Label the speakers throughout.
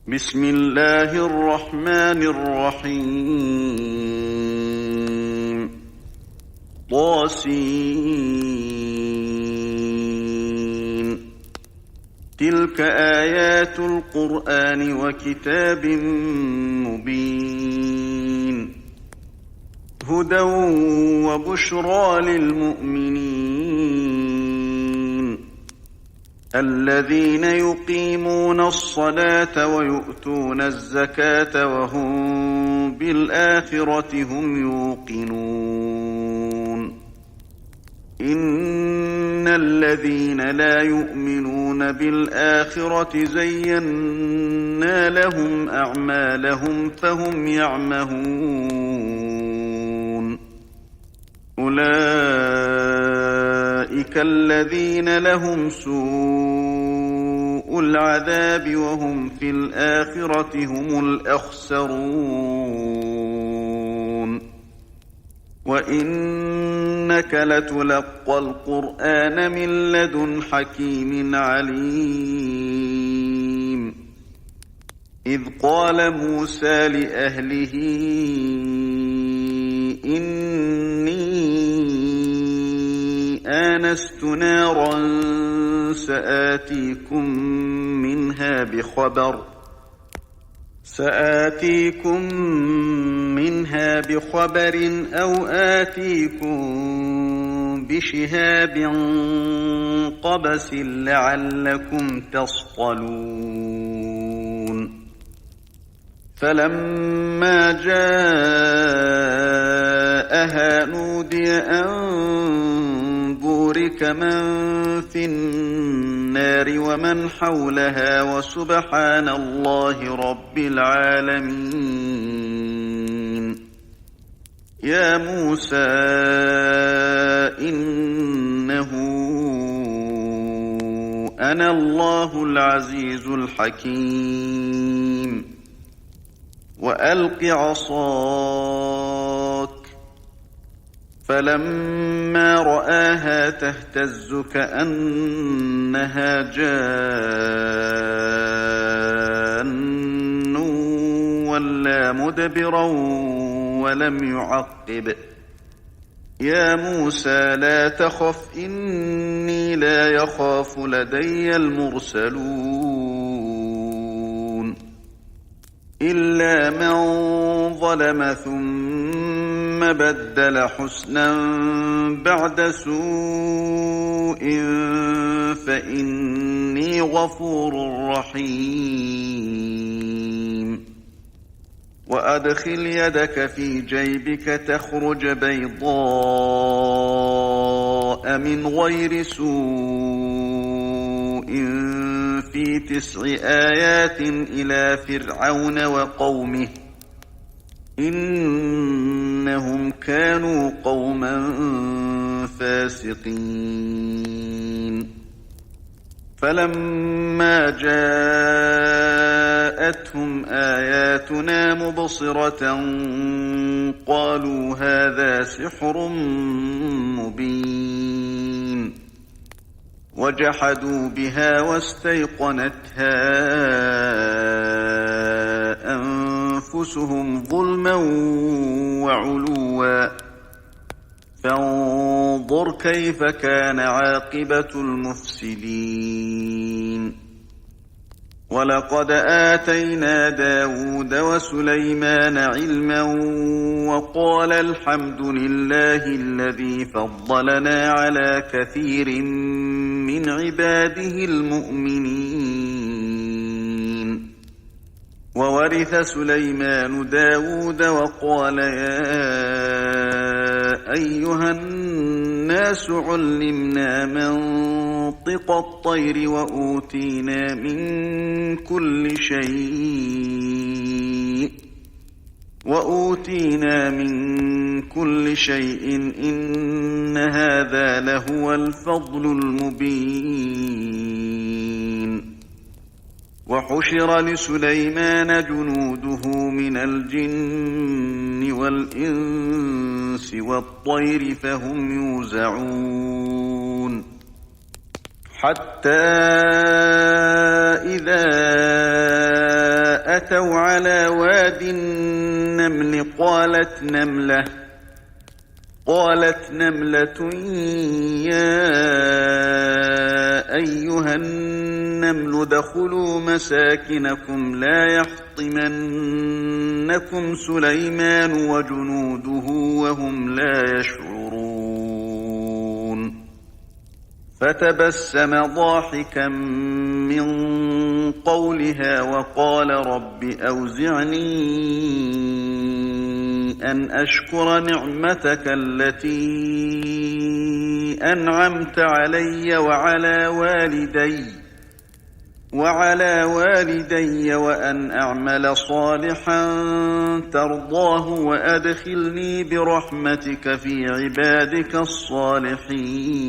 Speaker 1: بسم الله الرحمن الرحيم طاسين تلك آيات القرآن وكتاب مبين هدى وبشرى للمؤمنين الذين يقيمون الصلاة ويؤتون الزكاة وهم بالآخرة هم يوقنون إن الذين لا يؤمنون بالآخرة زينا لهم أعمالهم فهم يعمهون أولئك الذين لهم سوء العذاب وهم في الآخرة هم الأخسرون وإنك لتلقى القرآن من لدن حكيم عليم إذ قال موسى لأهله إني آنست نارا سآتيكم منها بخبر أو آتيكم بشهاب قبس لعلكم تصطلون فلما جاءها نودي أن بورك من في النار ومن حولها وسبحان الله رب العالمين يا موسى إنه أنا الله العزيز الحكيم وألق عصاك فلما رآها تهتز كأنها جان ولا مدبرا ولم يعقب يا موسى لا تخف إني لا يخاف لدي المرسلون إلا من ظلم ثم بدل حسنا بعد سوء فإني غفور رحيم وأدخل يدك في جيبك تخرج بيضاء من غير سوء في 9 آيات إلى فرعون وقومه إنهم كانوا قوما فاسقين فلما جاءتهم آياتنا مبصرة قالوا هذا سحر مبين وجحدوا بها واستيقنتها أنفسهم ظلما وعلوا فانظر كيف كان عاقبة المفسدين ولقد آتينا داود وسليمان علما وقال الحمد لله الذي فضلنا على كثير من عباده المؤمنين وورث سليمان داود وقال يا أيها الناس علمنا منطق الطير وأوتينا من كل شيء إن هذا لهو الفضل المبين وحشر لسليمان جنوده من الجن والإنس والطير فهم يوزعون حتى إذا أتوا على واد النمل قالت نملة يا أيها النمل ادخلوا مساكنكم لا يحطمنكم سليمان وجنوده وهم لا يشعرون فتبسم ضاحكا من قولها وقال رب أوزعني أن أشكر نعمتك التي أنعمت علي وعلى والدي وأن أعمل صالحا ترضاه وأدخلني برحمتك في عبادك الصالحين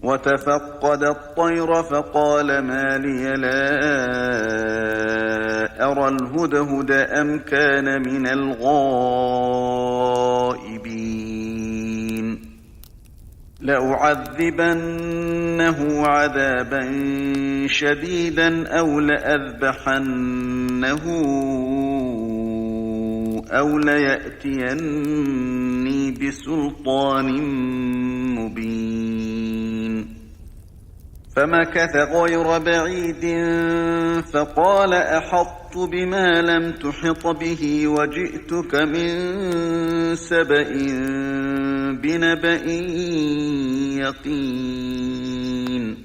Speaker 1: وتفقد الطير فقال ما لي لا أرى الهدهد أم كان من الغائبين لأعذبنه عذابا شديدا أو لأذبحنه أو ليأتيني بسلطان مبين فمكث غير بعيد فقال أحطت بما لم تحط به وجئتك من سبأ بنبأ يقين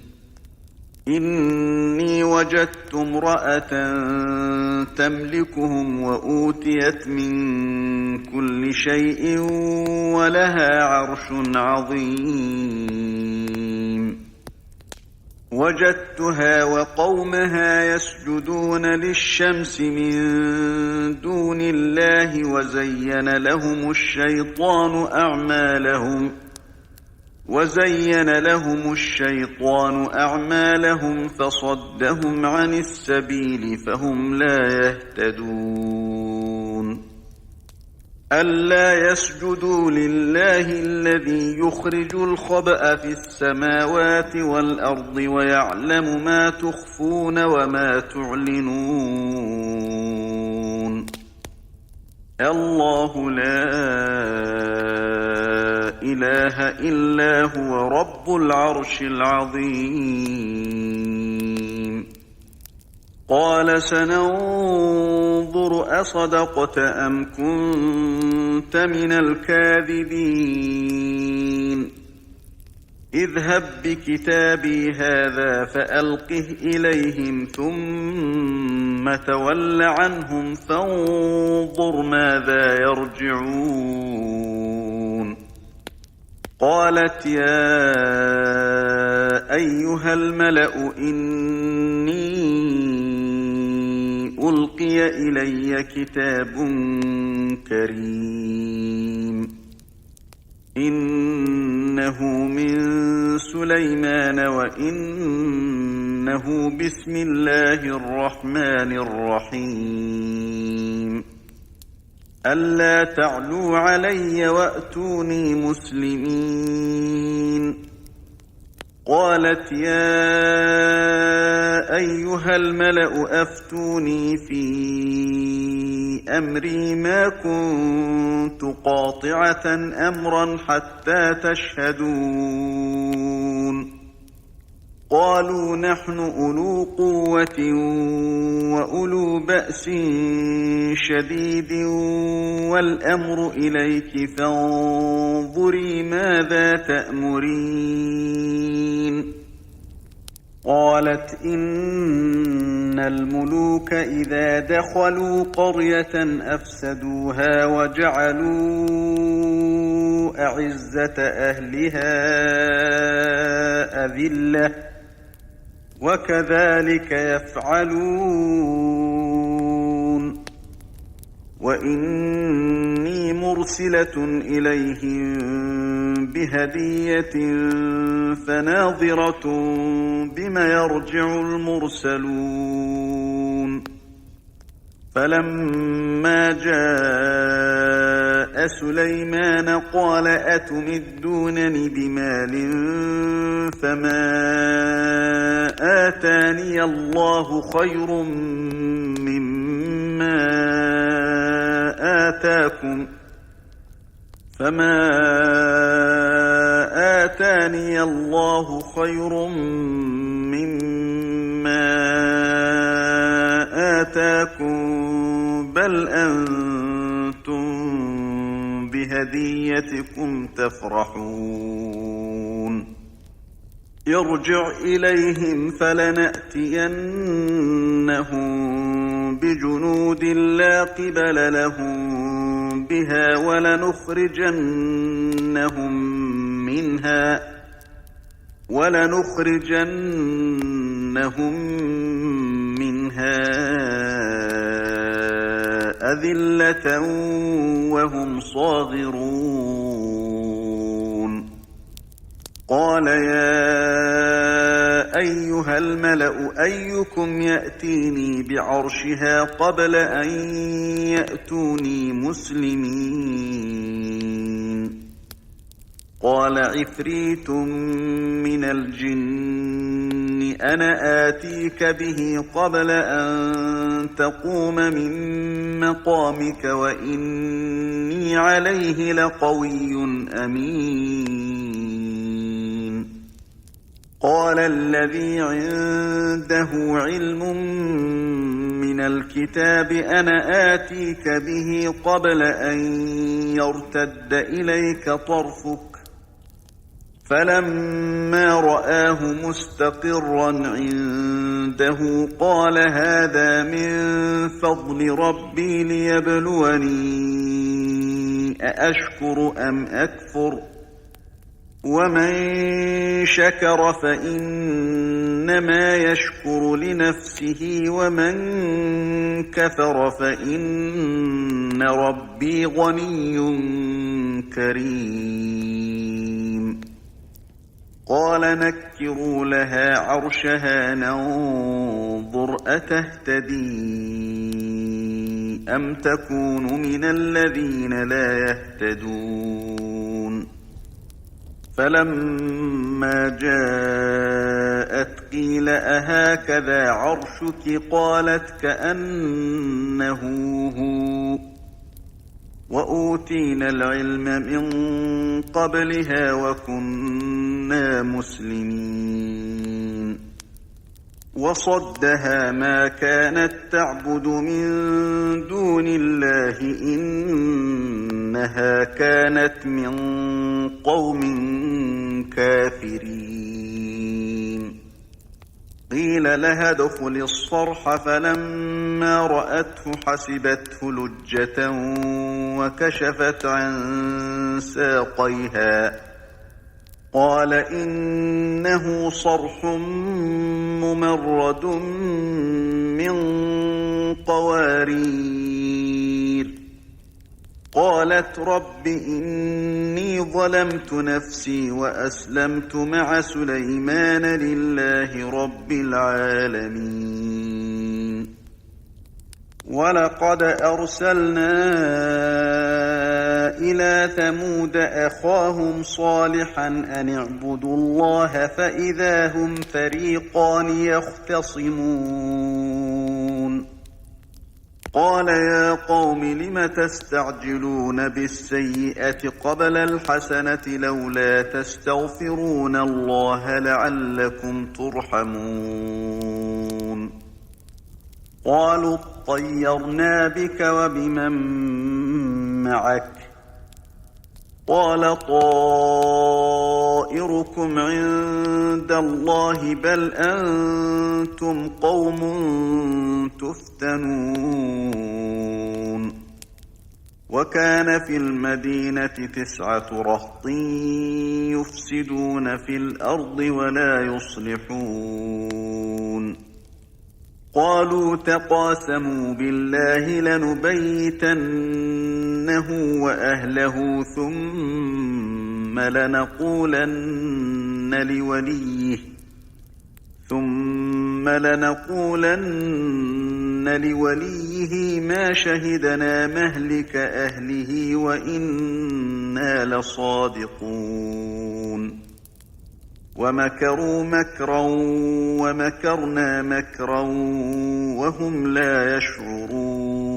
Speaker 1: إني وجدت امرأة تملكهم وأوتيت من كل شيء ولها عرش عظيم وجدتها وقومها يسجدون للشمس من دون الله وزين لهم الشيطان أعمالهم فصدهم عن السبيل فهم لا يهتدون ألا يسجدوا لله الذي يخرج الخبأ في السماوات والأرض ويعلم ما تخفون وما تعلنون الله لا إله إلا هو رب العرش العظيم قال سننظر أصدقت أم كنت من الكاذبين اذهب بكتابي هذا فألقه إليهم ثم تول عنهم فانظر ماذا يرجعون قالت يا أيها الملأ إني ألقي إلي كتاب كريم إنه من سليمان وإنه بسم الله الرحمن الرحيم ألا تعلوا علي وأتوني مسلمين قالت يا أيها الملأ أفتوني في أمري ما كنت قاطعة أمرا حتى تشهدون قالوا نحن أولو قوة وأولو بأس شديد والأمر إليك فانظري ماذا تأمرين قالت إن الملوك إذا دخلوا قرية أفسدوها وجعلوا أعزة أهلها أذلة وكذلك يفعلون وإني مرسلة إليهم بهدية فناظرة بما يرجع المرسلون فلما جاء سليمان قال أتمدونني بمال فما آتاني الله خير مما آتاكم بل أنتم بهديتكم تفرحون ارجع إليهم فلنأتينهم بجنود لا قبل لهم بها ولنخرجنهم منها أذلة وهم صاغرون قال يا أيها الملأ أيكم يأتيني بعرشها قبل أن يأتوني مسلمين قال عفريت من الجن أنا آتيك به قبل أن تقوم من مقامك وإني عليه لقوي أمين قال الذي عنده علم من الكتاب أنا آتيك به قبل أن يرتد إليك طرفك فلما رآه مستقرا عنده قال هذا من فضل ربي ليبلوني أأشكر أم أكفر ومن شكر فإنما يشكر لنفسه ومن كفر فإن ربي غني كريم قال نكروا لها عرشها ننظر أتهتدي أم تكون من الذين لا يهتدون فلما جاءت قيل أهكذا عرشك قالت كأنه هو وأوتينا العلم من قبلها وكنا مسلمين وصدها ما كانت تعبد من دون الله إنها كانت من قوم كافرين قيل لها ادخل الصرح فلما رأته حسبته لجة وكشفت عن ساقيها قال إنه صرح ممرد من قوارير قالت رب إني ظلمت نفسي وأسلمت مع سليمان لله رب العالمين ولقد أرسلنا إلى ثمود أخاهم صالحا أن اعبدوا الله فإذا هم فريقان يختصمون قال يا قوم لم تستعجلون بالسيئة قبل الحسنة لولا تستغفرون الله لعلكم ترحمون قالوا اطيرنا بك وبمن معك قال طائركم عند الله بل أنتم قوم تفتنون وكان في المدينة 9 رهط يفسدون في الأرض ولا يصلحون قالوا تقاسموا بالله لنبيتنه وأهله ثم لنقولن أن لوليه ما شهدنا مهلك أهله وإنا لصادقون ومكروا مكرا ومكرنا مكرا وهم لا يشعرون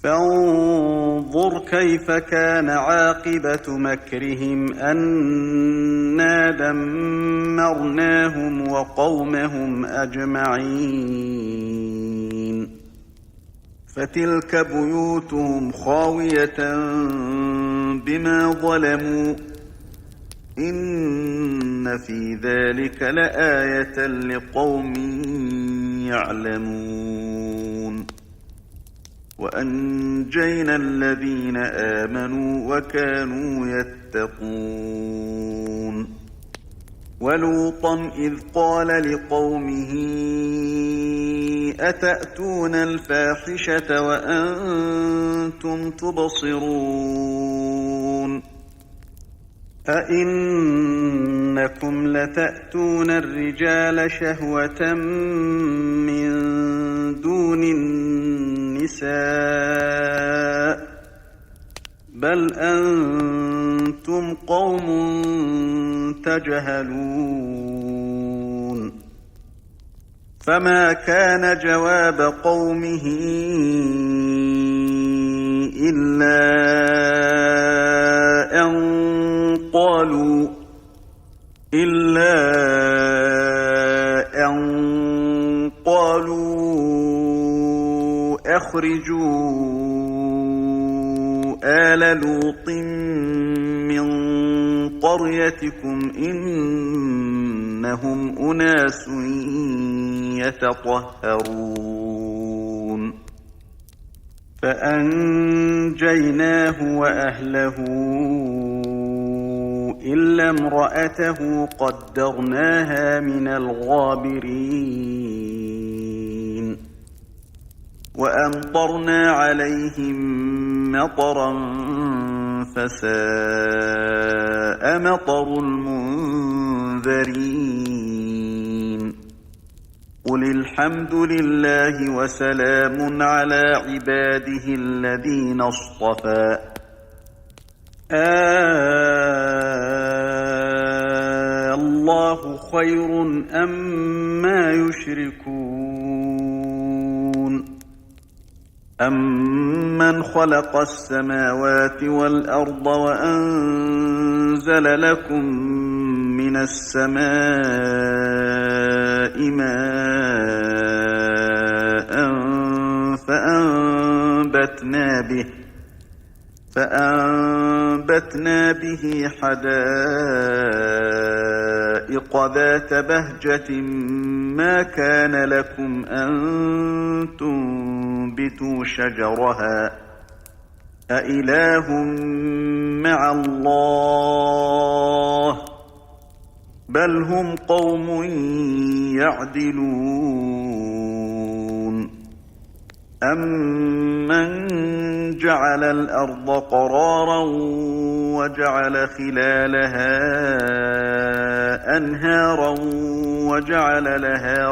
Speaker 1: فانظر كيف كان عاقبة مكرهم أنا دمرناهم وقومهم أجمعين فتلك بيوتهم خاوية بما ظلموا إن في ذلك لآية لقوم يعلمون وأنجينا الذين آمنوا وكانوا يتقون ولوطا إذ قال لقومه أتأتون الفاحشة وأنتم تبصرون أئنكم لتأتون الرجال شهوة من دون النساء بل أنتم قوم تجهلون فما كان جواب قومه إلا أن قالوا أخرجوا آل لوط من قريتكم إنهم أناس يتطهرون فأنجيناه وأهله إلا امرأته قدرناها من الغابرين وأمطرنا عليهم مطرا فساء مطر المنذرين قل الحمد لله وسلام على عباده الذين اصطفى الله خير أما يشركون أمن خلق السماوات والأرض وأنزل لكم من السماء ماء فأنبتنا به حدائق ذات بهجة ما كان لكم أن تنبتوا شجرها أإله مع الله بل هم قوم يعدلون أمن جعل الأرض قرارا وجعل خلالها أنهارا وجعل لها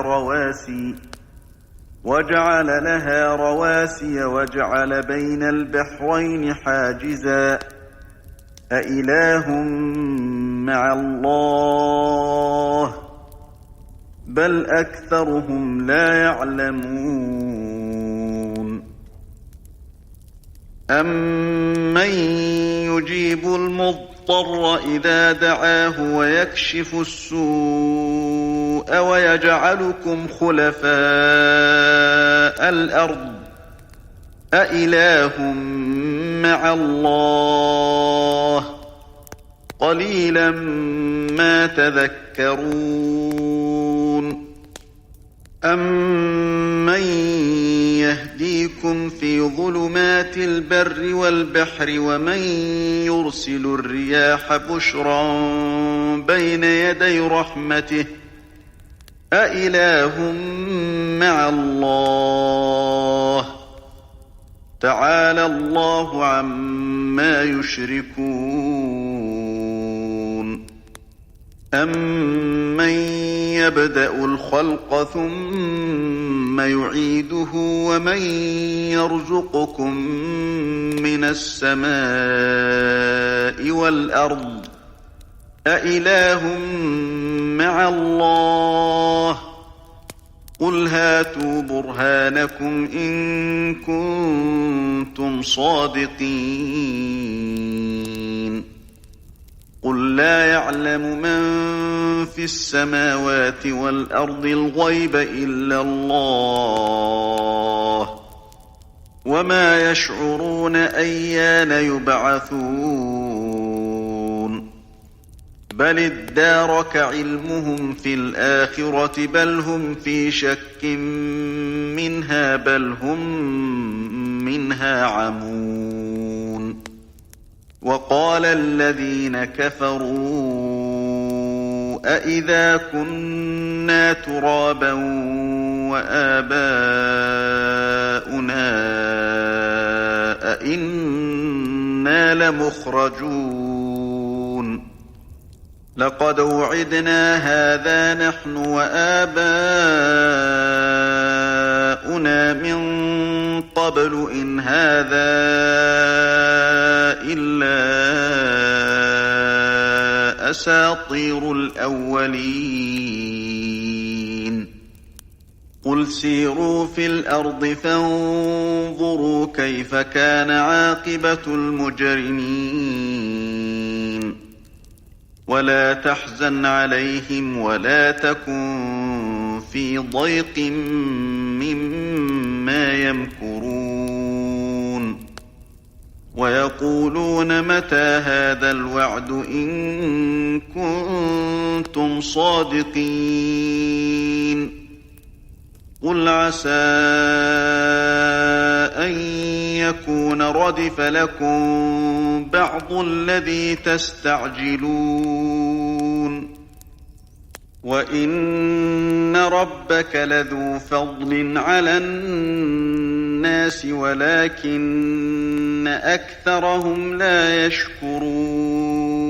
Speaker 1: رواسي وجعل بين البحرين حاجزا أإله مع الله بل أكثرهم لا يعلمون أمن يجيب المضطر إذا دعاه ويكشف السوء ويجعلكم خلفاء الأرض أإله مع الله قليلا ما تذكرون أمن يهديكم في ظلمات البر والبحر ومن يرسل الرياح بشرا بين يدي رحمته أإله مع الله تعالى الله عما يشركون أمن يبدأ الخلق ثم يعيده ومن يرزقكم من السماء والأرض أإله مع الله قل هاتوا برهانكم إن كنتم صادقين قل لا يعلم من في السماوات والأرض الغيب إلا الله وما يشعرون أيان يبعثون بل ادارك علمهم في الآخرة بل هم في شك منها بل هم منها عمون وقال الذين كفروا أإذا كنا ترابا وآباؤنا أإنا لمخرجون لقد وعدنا هذا نحن وآباؤنا من قبل إن هذا إلا أساطير الأولين قل سيروا في الأرض فانظروا كيف كان عاقبة المجرمين ولا تحزن عليهم ولا تكن في ضيق مما يمكرون ويقولون متى هذا الوعد إن كنتم صادقين قل عسى أن يكون ردف لكم بعض الذي تستعجلون وإن ربك لذو فضل على الناس ولكن أكثرهم لا يشكرون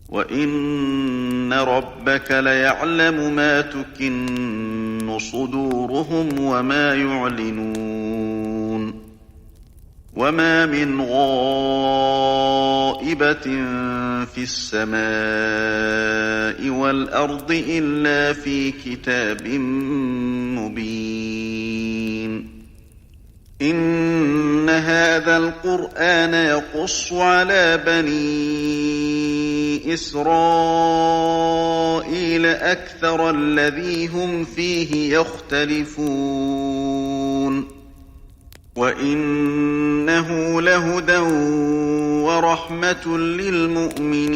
Speaker 1: وإن ربك ليعلم ما تكن صدورهم وما يعلنون وما من غائبة في السماء والأرض إلا في كتاب مبين إن هذا القرآن يقص على بني إسرائيل أكثر الذي هم فيه يختلفون وإنه لهدى ورحمة للمؤمنين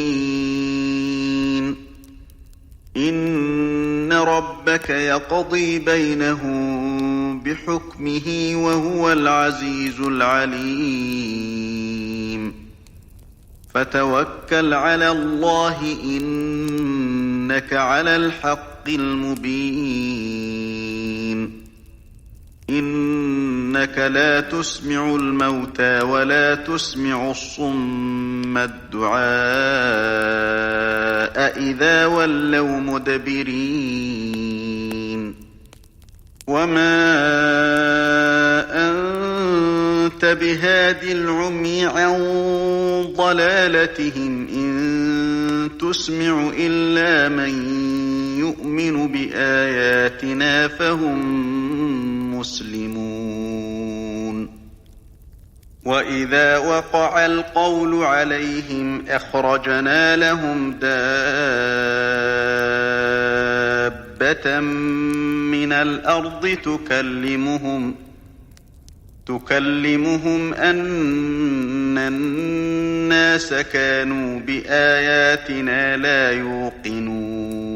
Speaker 1: إن ربك يقضي بينهم بحكمه وهو العزيز العليم فتوكل على الله إنك على الحق المبين إنك لا تسمع الموتى ولا تسمع الصم الدعاء إذا ولوا مدبرين وما أنت بهاد العمي عن ضلالتهم إن تسمع إلا من يؤمن بآياتنا فهم مسلمون وإذا وقع القول عليهم أخرجنا لهم دابة من الأرض تكلمهم أن الناس كانوا بآياتنا لا يوقنون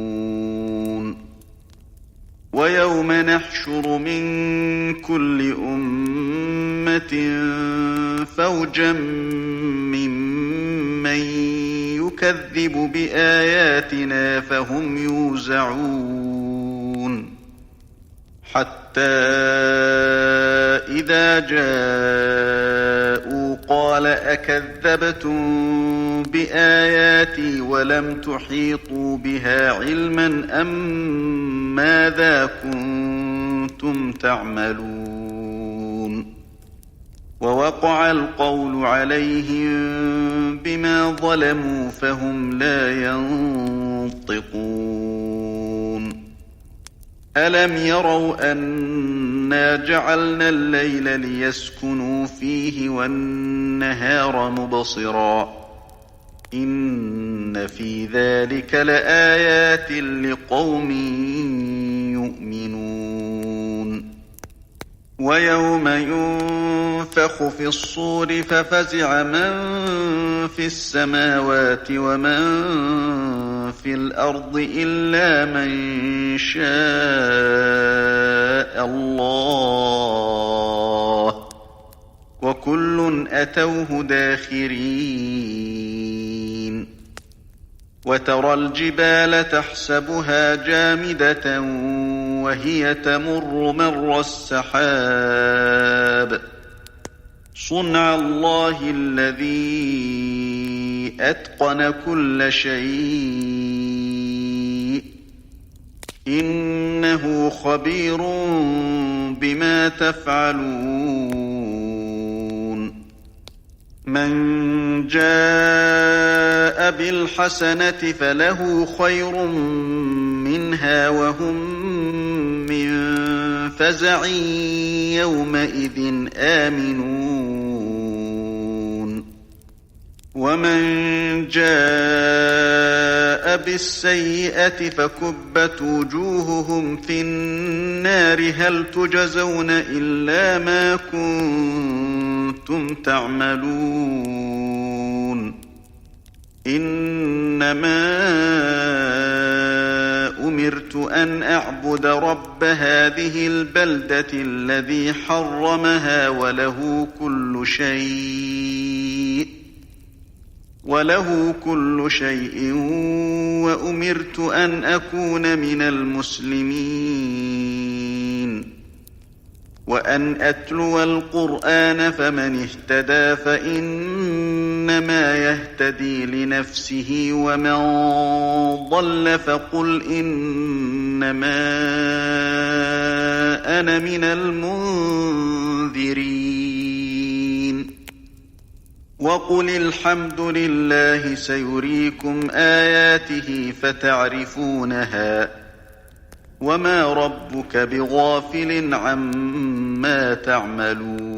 Speaker 1: ويوم نحشر من كل أمة فوجا ممن يكذب بآياتنا فهم يوزعون حتى إذا جاءوا قال أكذبتم بآياتي ولم تحيطوا بها علما أم ماذا كنتم تعملون ووقع القول عليهم بما ظلموا فهم لا ينطقون ألم يروا أنا جعلنا الليل ليسكنوا فيه والنهار مبصرا إن في ذلك لآيات لقوم يؤمنون ويوم ينفخ في الصور ففزع من في السماوات ومن في الأرض إلا من شاء الله وكل أتوه داخرين وترى الجبال تحسبها جامدة وهي تمر مر السحاب صنع الله الذي أتقن كل شيء إنه خبير بما تفعلون من جاء بالحسنة فله خير منها وهم من فزع يومئذ آمنون ومن جاء بالسيئة فكبت وجوههم في النار هل تجزون إلا ما كنتم تعملون إنما أمرت أن أعبد رب هذه البلدة الذي حرمها وله كل شيء وأمرت أن أكون من المسلمين وأن أتلو القرآن فمن اهتدى فإنما يهتدي لنفسه ومن ضل فقل إنما أنا من المنذرين وقل الحمد لله سيريكم آياته فتعرفونها وما ربك بغافل عما تعملون